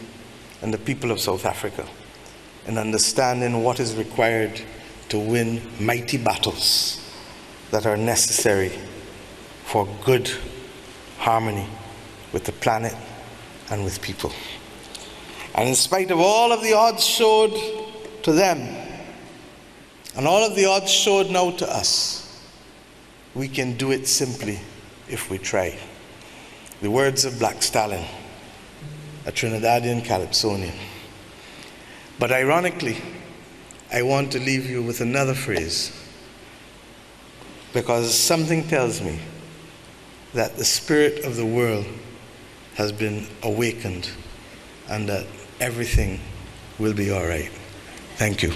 and the people of South Africa in understanding what is required to win mighty battles that are necessary for good harmony with the planet and with people. And in spite of all of the odds showed to them, and all of the odds showed now to us, we can do it simply if we try. The words of Black Stalin, a Trinidadian Calypsonian. But ironically, I want to leave you with another phrase, because something tells me that the spirit of the world has been awakened and that everything will be all right. Thank you.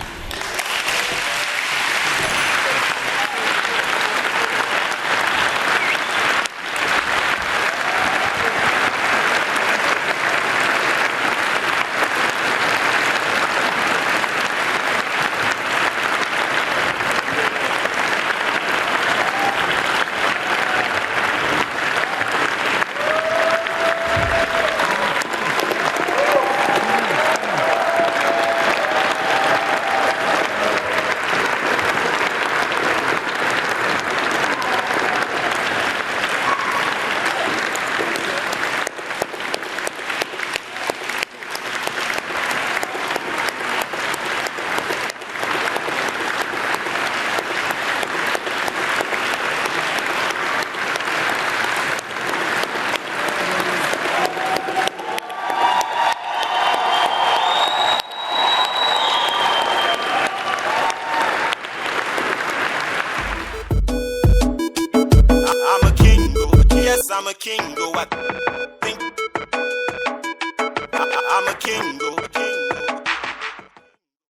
I'm a king, go. I'm a king, go.